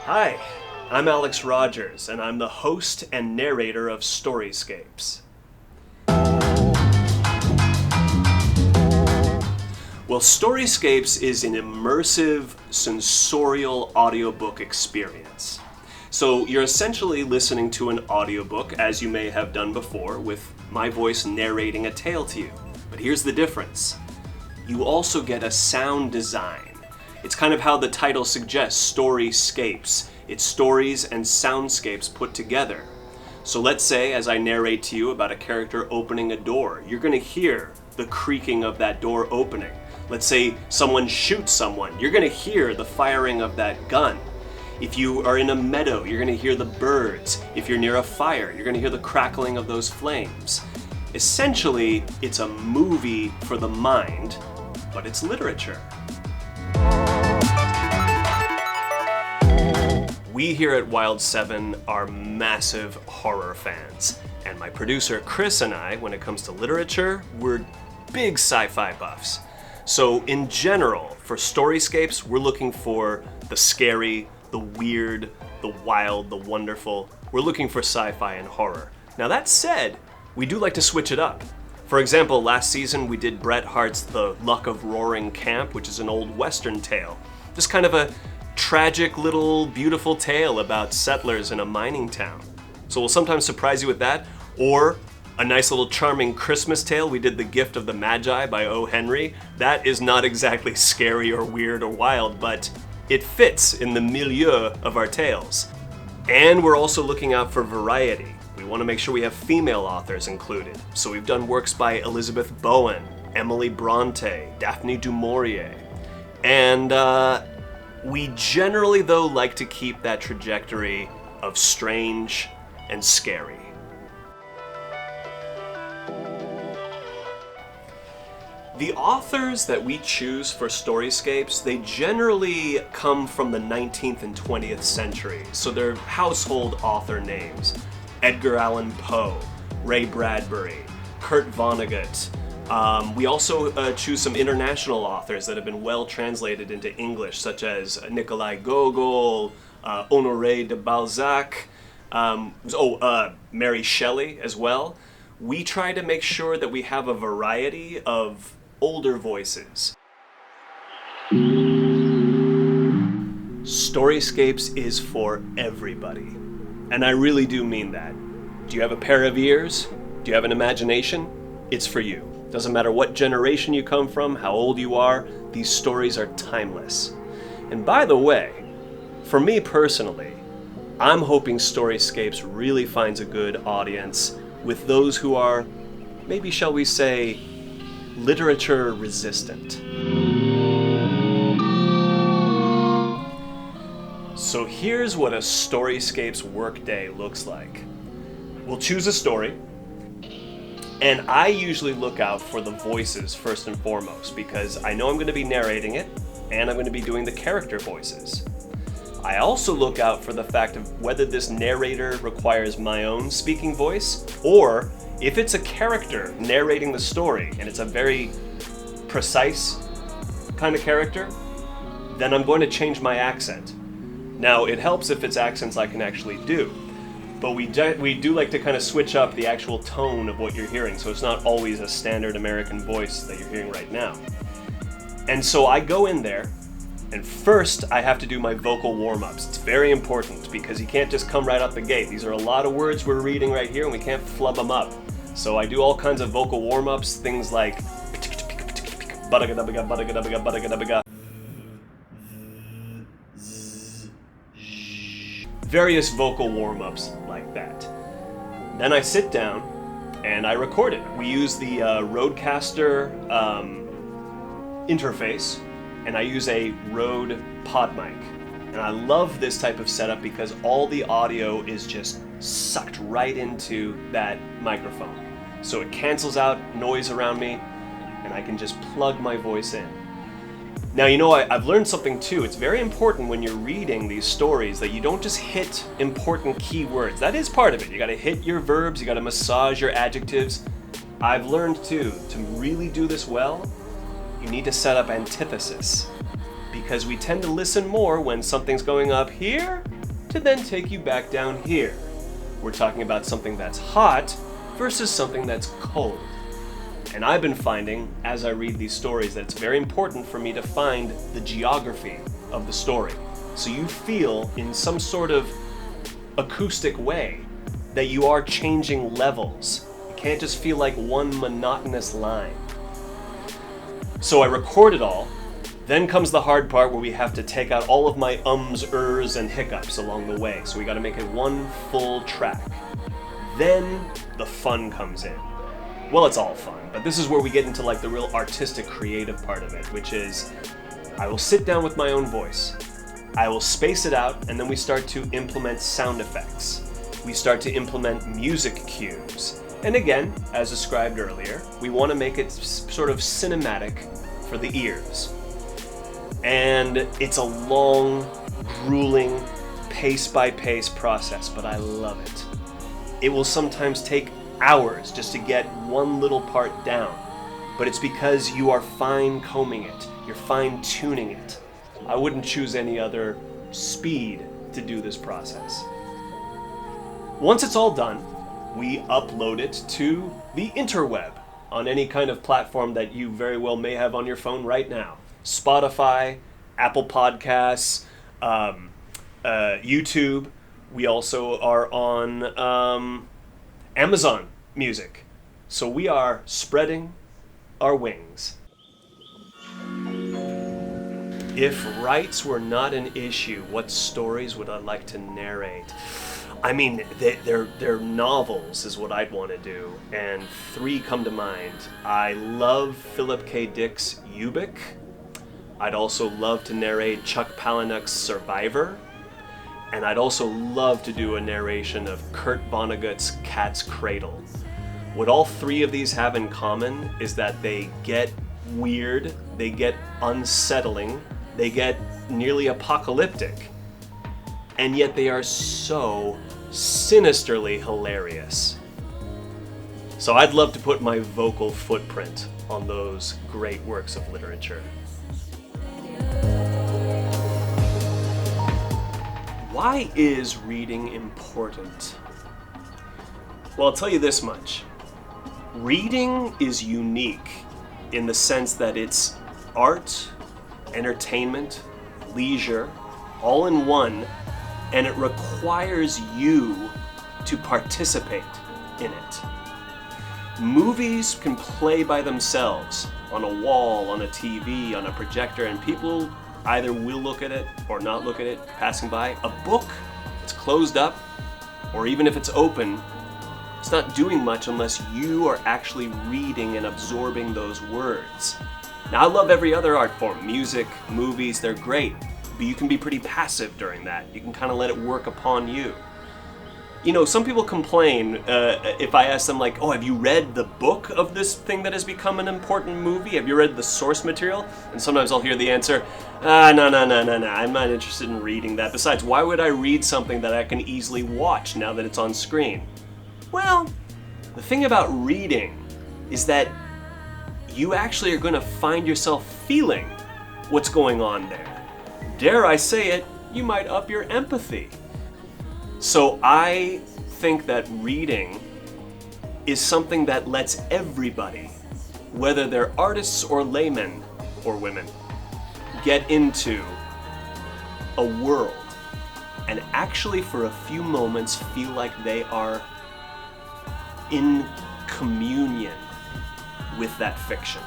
Hi, I'm Alex Rogers, and I'm the host and narrator of StoryScapes. Well, StoryScapes is an immersive, sensorial audiobook experience. So you're essentially listening to an audiobook, as you may have done before, with my voice narrating a tale to you. But here's the difference. You also get a sound design. It's kind of how the title suggests, StoryScapes. It's stories and soundscapes put together. So let's say, as I narrate to you about a character opening a door, you're going to hear the creaking of that door opening. Let's say someone shoots someone, you're going to hear the firing of that gun. If you are in a meadow, you're going to hear the birds. If you're near a fire, you're going to hear the crackling of those flames. Essentially, it's a movie for the mind, but it's literature. We here at Wild 7 are massive horror fans, and my producer Chris and I, when it comes to literature, we're big sci-fi buffs. So in general, for StoryScapes, we're looking for the scary, the weird, the wild, the wonderful. We're looking for sci-fi and horror. Now that said, we do like to switch it up. For example, last season we did Bret Hart's The Luck of Roaring Camp, which is an old Western tale. Just kind of a tragic little beautiful tale about settlers in a mining town. So we'll sometimes surprise you with that, or a nice little charming Christmas tale. We did The Gift of the Magi by O. Henry. That is not exactly scary or weird or wild, but it fits in the milieu of our tales. And we're also looking out for variety. We want to make sure we have female authors included. So we've done works by Elizabeth Bowen, Emily Bronte, Daphne du Maurier. And we generally, though, like to keep that trajectory of strange and scary. The authors that we choose for StoryScapes, they generally come from the 19th and 20th century, so they're household author names. Edgar Allan Poe, Ray Bradbury, Kurt Vonnegut. We also choose some international authors that have been well translated into English, such as Nikolai Gogol, Honoré de Balzac, Mary Shelley as well. We try to make sure that we have a variety of older voices. StoryScapes is for everybody. And I really do mean that. Do you have a pair of ears? Do you have an imagination? It's for you. Doesn't matter what generation you come from, how old you are, these stories are timeless. And by the way, for me personally, I'm hoping StoryScapes really finds a good audience with those who are, maybe shall we say, literature resistant. So here's what a StoryScapes workday looks like. We'll choose a story, and I usually look out for the voices first and foremost, because I know I'm going to be narrating it, and I'm going to be doing the character voices. I also look out for the fact of whether this narrator requires my own speaking voice, or if it's a character narrating the story, and it's a very precise kind of character, then I'm going to change my accent. Now, it helps if it's accents I can actually do, but we do like to kind of switch up the actual tone of what you're hearing, so it's not always a standard American voice that you're hearing right now. And so I go in there, and first I have to do my vocal warm-ups. It's very important, because you can't just come right out the gate. These are a lot of words we're reading right here, and we can't flub them up. So I do all kinds of vocal warm-ups, things like various vocal warm-ups like that. Then I sit down and I record it. We use the Rodecaster interface, and I use a Rode pod mic. And I love this type of setup because all the audio is just sucked right into that microphone. So it cancels out noise around me, and I can just plug my voice in. Now, you know, I've learned something too. It's very important when you're reading these stories that you don't just hit important keywords. That is part of it. You gotta hit your verbs, you gotta massage your adjectives. I've learned too, to really do this well, you need to set up antithesis, because we tend to listen more when something's going up here to then take you back down here. We're talking about something that's hot versus something that's cold. And I've been finding, as I read these stories, that it's very important for me to find the geography of the story. So you feel, in some sort of acoustic way, that you are changing levels. You can't just feel like one monotonous line. So I record it all. Then comes the hard part where we have to take out all of my ums, ers, and hiccups along the way. So we got to make it one full track. Then the fun comes in. Well, it's all fun, but this is where we get into like the real artistic, creative part of it, which is I will sit down with my own voice. I will space it out, and then we start to implement sound effects. We start to implement music cues. And again, as described earlier, we want to make it sort of cinematic for the ears. And it's a long, grueling, pace-by-pace process, but I love it. It will sometimes take hours just to get one little part down, but it's because you are fine-combing it, you're fine-tuning it. I wouldn't choose any other speed to do this process. Once it's all done, we upload it to the interweb on any kind of platform that you very well may have on your phone right now. Spotify, Apple Podcasts, YouTube. We also are on Amazon Music. So we are spreading our wings. If rights were not an issue, what stories would I like to narrate? I mean, they're novels is what I'd want to do, and 3 come to mind. I love Philip K. Dick's Ubik. I'd also love to narrate Chuck Palahniuk's Survivor, and I'd also love to do a narration of Kurt Vonnegut's Cat's Cradle. What all 3 of these have in common is that they get weird, they get unsettling, they get nearly apocalyptic, and yet they are so sinisterly hilarious. So I'd love to put my vocal footprint on those great works of literature. Why is reading important? Well, I'll tell you this much. Reading is unique in the sense that it's art, entertainment, leisure, all in one, and it requires you to participate in it. Movies can play by themselves on a wall, on a TV, on a projector, and people either will look at it or not look at it passing by. A book, it's closed up, or even if it's open, it's not doing much unless you are actually reading and absorbing those words. Now, I love every other art form. Music, movies, they're great, but you can be pretty passive during that. You can kind of let it work upon you. You know, some people complain if I ask them like, oh, have you read the book of this thing that has become an important movie? Have you read the source material? And sometimes I'll hear the answer, no, I'm not interested in reading that. Besides, why would I read something that I can easily watch now that it's on screen? Well, the thing about reading is that you actually are going to find yourself feeling what's going on there. Dare I say it, you might up your empathy. So I think that reading is something that lets everybody, whether they're artists or laymen or women, get into a world and actually for a few moments feel like they are in communion with that fiction.